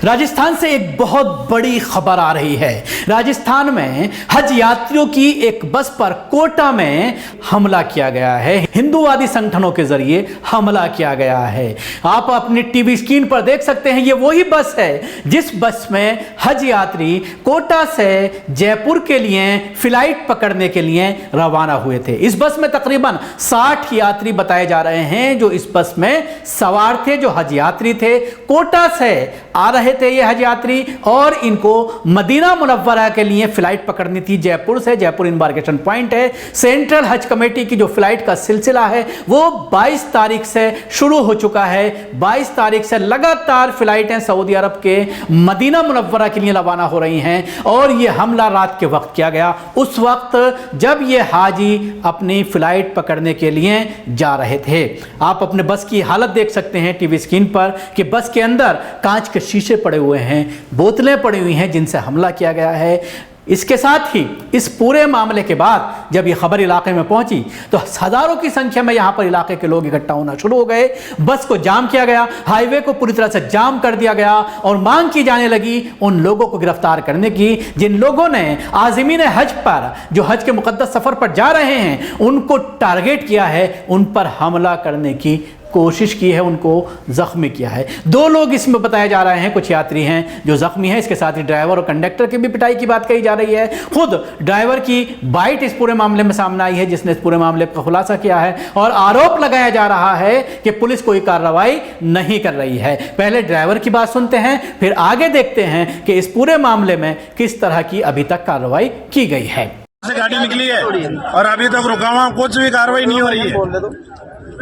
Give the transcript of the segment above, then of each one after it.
राजस्थान से एक बहुत बड़ी खबर आ रही है। राजस्थान में हज यात्रियों की एक बस पर कोटा में हमला किया गया है। हिंदूवादी संगठनों के जरिए हमला किया गया है। आप अपनी टीवी स्क्रीन पर देख सकते हैं, ये वही बस है जिस बस में हज यात्री कोटा से जयपुर के लिए फ्लाइट पकड़ने के लिए रवाना हुए थे। इस बस में तकरीबन 60 यात्री बताए जा रहे हैं जो इस बस में सवार थे, जो हज यात्री थे। कोटा से आ रहे थे ये हज यात्री और इनको मदीना मुनव्वरा के लिए फ्लाइट पकड़नी थी जयपुर से। जयपुर एम्बार्केशन पॉइंट है। सेंट्रल हज कमेटी की जो फ्लाइट का सिलसिला है वो 22 तारीख से शुरू हो चुका है। 22 तारीख से लगातार फ्लाइटें सऊदी अरब के मदीना मुनव्वरा के लिए रवाना हो रही हैं और ये हमला रात के वक्त किया गया, उस वक्त जब ये हाजी अपनी फ्लाइट पकड़ने के लिए जा रहे थे। आप अपने बस की हालत देख सकते हैं टीवी स्क्रीन पर कि बस के अंदर कांच के शीशे पड़े हुए हैं, बोतलें पड़ी हुई हैं जिनसे हमला किया गया है। इसके साथ ही इस पूरे मामले के बाद जब ये खबर इलाके में पहुंची तो हजारों की संख्या में यहां पर इलाके के लोग इकट्ठा होना शुरू हो गए। बस को जाम किया गया, हाईवे को पूरी तरह से जाम कर दिया गया और मांग की जाने लगी उन लोगों को गिरफ्तार करने की जिन लोगों ने आज़िमीन हज पर, जो हज के मुकद्दस सफर पर जा रहे हैं, उनको टारगेट किया है, उन पर हमला करने की कोशिश की है, उनको जख्मी किया है। 2 लोग इसमें बताए जा रहे हैं, कुछ यात्री हैं जो जख्मी हैं। इसके साथ ही ड्राइवर और कंडक्टर की भी पिटाई की बात कही जा रही है। खुद ड्राइवर की बाइट इस पूरे मामले में सामने आई है जिसने इस पूरे मामले का खुलासा किया है और आरोप लगाया जा रहा है कि पुलिस कोई कार्रवाई नहीं कर रही है। पहले ड्राइवर की बात सुनते हैं, फिर आगे देखते हैं कि इस पूरे मामले में किस तरह की अभी तक कार्रवाई की गई है। गाड़ी निकली है और अभी तक रुका हुआ, कुछ भी कार्रवाई नहीं हो रही है।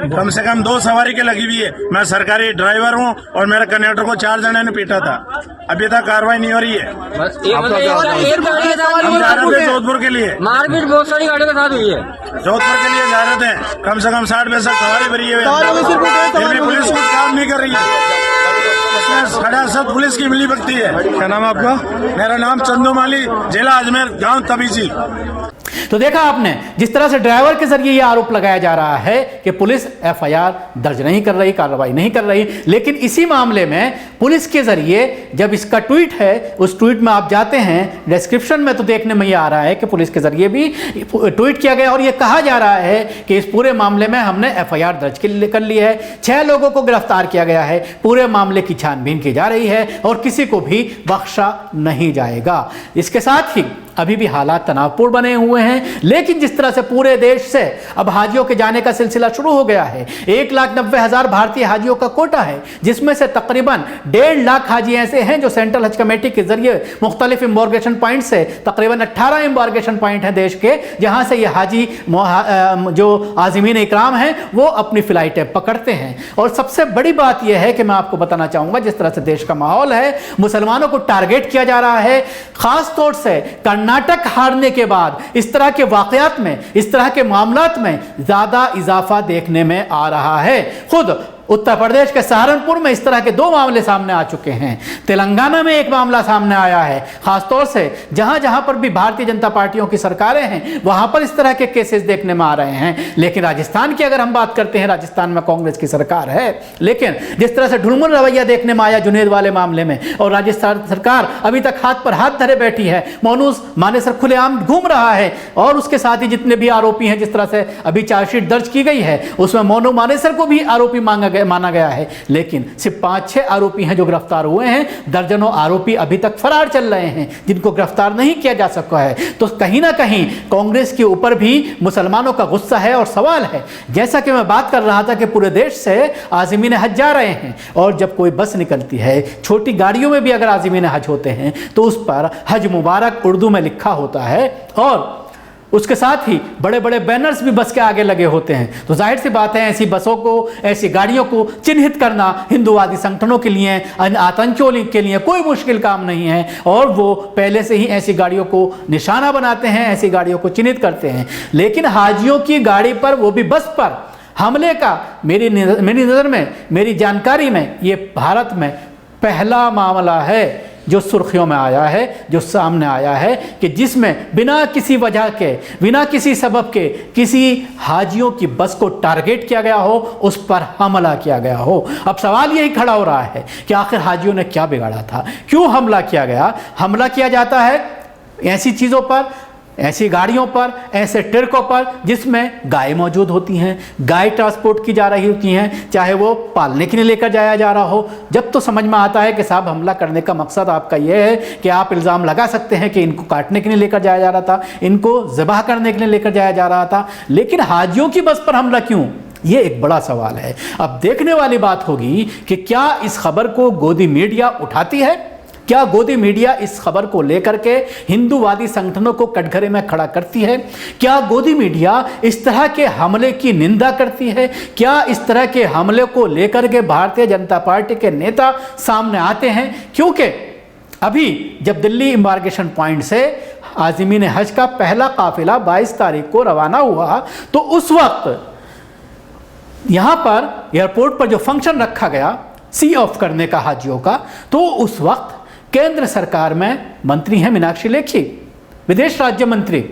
कम से कम 2 सवारी के लगी हुई है। मैं सरकारी ड्राइवर हूँ और मेरे कंडक्टर को 4 जने ने पीटा था, अभी तक कार्रवाई नहीं हो रही है। बस एक गाड़ी के साथ हम जा रहे थे जोधपुर के लिए, मारपीट बहुत सारी गाड़ियों के साथ हुई है। जोधपुर के लिए जा रहे थे, कम से कम 60 सवारी भरी है, फिर भी पुलिस कुछ काम नहीं कर रही है। इसमें 7.5 पुलिस की मिली भगती है। क्या नाम है आपका? मेरा नाम चंदू माली, जिला अजमेर, गांव तबीजी। तो देखा आपने, जिस तरह से ड्राइवर के जरिए यह आरोप लगाया जा रहा है कि पुलिस एफआईआर दर्ज नहीं कर रही, कार्रवाई नहीं कर रही, लेकिन इसी मामले में पुलिस के जरिए जब इसका ट्वीट है, उस ट्वीट में आप जाते हैं डिस्क्रिप्शन में तो देखने में यह आ रहा है कि पुलिस के जरिए भी ट्वीट किया गया और यह कहा जा रहा है कि इस पूरे मामले में हमने एफआईआर दर्ज कर ली है। 6 लोगों को गिरफ्तार किया गया है, पूरे मामले की छानबीन की जा रही है और किसी को भी बख्शा नहीं जाएगा। इसके साथ ही अभी भी हालात तनावपूर्ण बने हुए हैं, लेकिन जिस तरह से पूरे देश से अब हाजियों के जाने का सिलसिला शुरू हो गया है। 1,90,000 भारतीय हाजियों का कोटा है, जिसमें से तकरीबन 1.5 लाख हाजी ऐसे हैं जो सेंट्रल हज कमेटी के जरिए मुख्तलिफ एम्बार्केशन पॉइंट से, तकरीबन 18 एम्बार्केशन पॉइंट हैं देश के, जहां से ये हाजी जो आज़िमीन इकराम हैं वो अपनी फ्लाइटें पकड़ते हैं। और सबसे बड़ी बात यह है कि मैं आपको बताना चाहूंगा, जिस तरह से देश का माहौल है, मुसलमानों को टारगेट किया जा रहा है। खास तौर से कर्नाटक हारने के बाद इस तरह के वाकयात में, इस तरह के मामलात में ज्यादा इजाफा देखने में आ रहा है। खुद उत्तर प्रदेश के सहारनपुर में इस तरह के 2 मामले सामने आ चुके हैं। तेलंगाना में एक मामला सामने आया है। खासतौर से जहां जहां पर भी भारतीय जनता पार्टियों की सरकारें हैं वहां पर इस तरह के केसेस देखने में आ रहे हैं। लेकिन राजस्थान की अगर हम बात करते हैं, राजस्थान में कांग्रेस की सरकार है, लेकिन जिस तरह से ढुलमुल रवैया देखने में आया जुनैद वाले मामले में, और राजस्थान सरकार अभी तक हाथ पर हाथ धरे बैठी है। मोनूस मानेसर खुलेआम घूम रहा है और उसके साथ ही जितने भी आरोपी हैं, जिस तरह से अभी चार्जशीट दर्ज की गई है उसमें मोनू मानेसर को भी आरोपी माना गया है, लेकिन सिर्फ 5-6 आरोपी हैं जो गिरफ्तार हुए हैं। दर्जनों आरोपी अभी तक फरार चल रहे हैं जिनको गिरफ्तार नहीं किया जा सका है। तो कहीं ना कहीं कांग्रेस के ऊपर भी मुसलमानों का गुस्सा है और सवाल है। जैसा कि मैं बात कर रहा था कि पूरे देश से आज़िमीन हज जा रहे हैं और जब कोई बस निकलती है, छोटी गाड़ियों में भी अगर आज़िमीन हज होते हैं तो उस पर हज मुबारक उर्दू में लिखा होता है और उसके साथ ही बड़े बड़े बैनर्स भी बस के आगे लगे होते हैं। तो जाहिर सी बात है, ऐसी बसों को, ऐसी गाड़ियों को चिन्हित करना हिंदूवादी संगठनों के लिए, आतंकियों के लिए कोई मुश्किल काम नहीं है और वो पहले से ही ऐसी गाड़ियों को निशाना बनाते हैं, ऐसी गाड़ियों को चिन्हित करते हैं। लेकिन हाजियों की गाड़ी पर, वो भी बस पर हमले का मेरी नज़र में, मेरी जानकारी में, ये भारत में पहला मामला है जो सुर्खियों में आया है, जो सामने आया है कि जिसमें बिना किसी वजह के, बिना किसी सबब के किसी हाजियों की बस को टारगेट किया गया हो, उस पर हमला किया गया हो। अब सवाल यही खड़ा हो रहा है कि आखिर हाजियों ने क्या बिगाड़ा था, क्यों हमला किया गया। हमला किया जाता है ऐसी चीज़ों पर, ऐसी गाड़ियों पर, ऐसे ट्रकों पर जिसमें गाय मौजूद होती हैं, गाय ट्रांसपोर्ट की जा रही होती हैं, चाहे वो पालने के लिए लेकर जाया जा रहा हो। जब तो समझ में आता है कि साहब हमला करने का मकसद आपका ये है कि आप इल्ज़ाम लगा सकते हैं कि इनको काटने के लिए लेकर जाया जा रहा था, इनको ज़िबह करने के लिए लेकर जाया जा रहा था, लेकिन हाजियों की बस पर हमला क्यों, ये एक बड़ा सवाल है। अब देखने वाली बात होगी कि क्या इस खबर को गोदी मीडिया उठाती है, क्या गोदी मीडिया इस खबर को लेकर के हिंदूवादी संगठनों को कटघरे में खड़ा करती है, क्या गोदी मीडिया इस तरह के हमले की निंदा करती है, क्या इस तरह के हमले को लेकर के भारतीय जनता पार्टी के नेता सामने आते हैं। क्योंकि अभी जब दिल्ली इम्बार्केशन पॉइंट से आज़मीन हज का पहला काफिला 22 तारीख को रवाना हुआ, तो उस वक्त यहाँ पर एयरपोर्ट पर जो फंक्शन रखा गया सी ऑफ करने का हाजियों का, तो उस वक्त केंद्र सरकार में मंत्री हैं मीनाक्षी लेखी, विदेश राज्य मंत्री,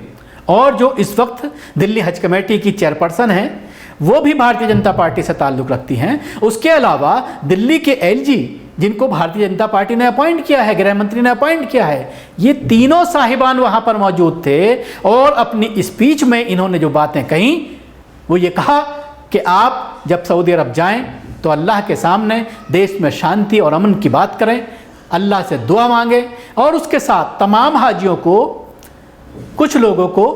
और जो इस वक्त दिल्ली हज कमेटी की चेयरपर्सन हैं वो भी भारतीय जनता पार्टी से ताल्लुक़ रखती हैं। उसके अलावा दिल्ली के एलजी जिनको भारतीय जनता पार्टी ने अपॉइंट किया है, गृह मंत्री ने अपॉइंट किया है, ये तीनों साहिबान वहाँ पर मौजूद थे। और अपनी स्पीच में इन्होंने जो बातें कहीं वो ये कहा कि आप जब सऊदी अरब जाएं तो अल्लाह के सामने देश में शांति और अमन की बात करें, अल्लाह से दुआ मांगे, और उसके साथ तमाम हाजियों को, कुछ लोगों को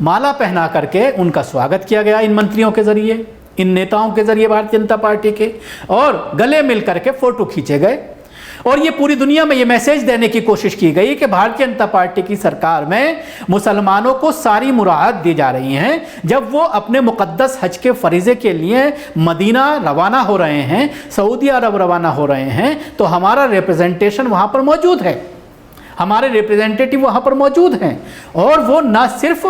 माला पहना करके उनका स्वागत किया गया इन मंत्रियों के ज़रिए, इन नेताओं के ज़रिए भारतीय जनता पार्टी के, और गले मिल करके फ़ोटो खींचे गए। और ये पूरी दुनिया में ये मैसेज देने की कोशिश की गई कि भारतीय जनता पार्टी की सरकार में मुसलमानों को सारी मुराहत दी जा रही हैं। जब वो अपने मुक़द्दस हज के फरीज़े के लिए मदीना रवाना हो रहे हैं, सऊदी अरब रवाना हो रहे हैं, तो हमारा रिप्रेजेंटेशन वहाँ पर मौजूद है, हमारे रिप्रेजेंटेटिव वहाँ पर मौजूद हैं, और वो ना सिर्फ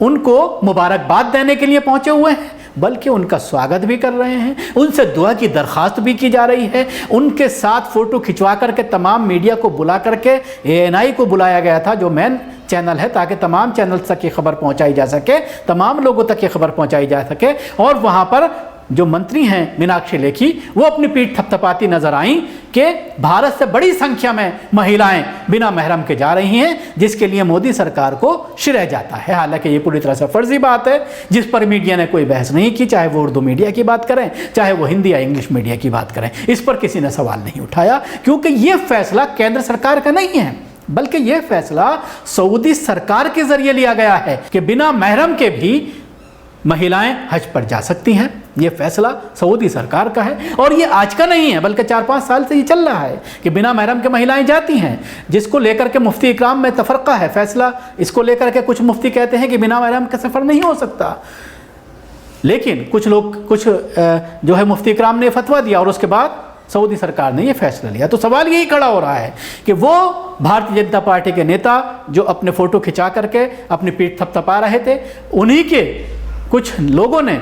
उनको मुबारकबाद देने के लिए पहुँचे हुए हैं बल्कि उनका स्वागत भी कर रहे हैं, उनसे दुआ की दरख्वास्त भी की जा रही है। उनके साथ फ़ोटो खिंचवा करके तमाम मीडिया को बुला करके, ANI को बुलाया गया था जो मेन चैनल है, ताकि तमाम चैनल्स तक ये खबर पहुंचाई जा सके, तमाम लोगों तक ये खबर पहुंचाई जा सके। और वहाँ पर जो मंत्री हैं मीनाक्षी लेखी, वो अपनी पीठ थपथपाती नजर आईं कि भारत से बड़ी संख्या में महिलाएं बिना महरम के जा रही हैं, जिसके लिए मोदी सरकार को श्रेय जाता है। हालांकि ये पूरी तरह से फर्जी बात है जिस पर मीडिया ने कोई बहस नहीं की, चाहे वो उर्दू मीडिया की बात करें, चाहे वो हिंदी या इंग्लिश मीडिया की बात करें, इस पर किसी ने सवाल नहीं उठाया, क्योंकि ये फैसला केंद्र सरकार का नहीं है, बल्कि ये फैसला सऊदी सरकार के जरिए लिया गया है कि बिना महरम के भी महिलाएं हज पर जा सकती हैं। ये फैसला सऊदी सरकार का है, और ये आज का नहीं है बल्कि 4-5 साल से ये चल रहा है कि बिना महरम के महिलाएं जाती हैं, जिसको लेकर के मुफ्ती इकराम में तफरका है फैसला। इसको लेकर के कुछ मुफ्ती कहते हैं कि बिना महरम का सफ़र नहीं हो सकता, लेकिन कुछ लोग, कुछ जो है मुफ्ती इकराम ने फतवा दिया और उसके बाद सऊदी सरकार ने ये फैसला लिया। तो सवाल यही खड़ा हो रहा है कि वो भारतीय जनता पार्टी के नेता जो अपने फ़ोटो खिंचा करके अपनी पीठ थपथपा रहे थे, उन्हीं के कुछ लोगों ने,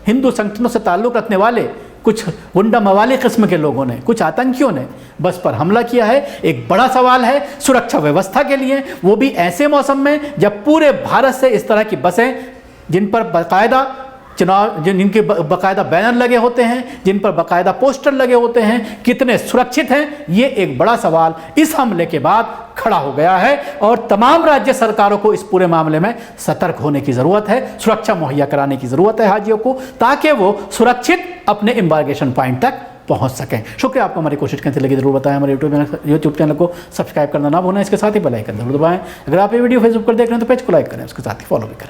हिंदू संगठनों से ताल्लुक़ रखने वाले कुछ गुंडा मवाली किस्म के लोगों ने, कुछ आतंकियों ने बस पर हमला किया है। एक बड़ा सवाल है सुरक्षा व्यवस्था के लिए, वो भी ऐसे मौसम में जब पूरे भारत से इस तरह की बसें, जिन पर बाकायदा जिनके बाकायदा बैनर लगे होते हैं, जिन पर बाकायदा पोस्टर लगे होते हैं, कितने सुरक्षित हैं, ये एक बड़ा सवाल इस हमले के बाद खड़ा हो गया है। और तमाम राज्य सरकारों को इस पूरे मामले में सतर्क होने की ज़रूरत है, सुरक्षा मुहैया कराने की ज़रूरत है हाजियों को, ताकि वो सुरक्षित अपने एम्बार्केशन पॉइंट तक पहुंच सकें। शुक्रिया, आपको हमारी कोशिश कैसे लगी जरूर बताएं। हमारे यूट्यूब चैनल को सब्सक्राइब करना ना भूलें, इसके साथ ही बेल आइकन जरूर दबाएं। अगर आप ये वीडियो फेसबुक पर देख रहे हैं तो पेज को लाइक करें, उसके साथ ही फॉलो भी करें।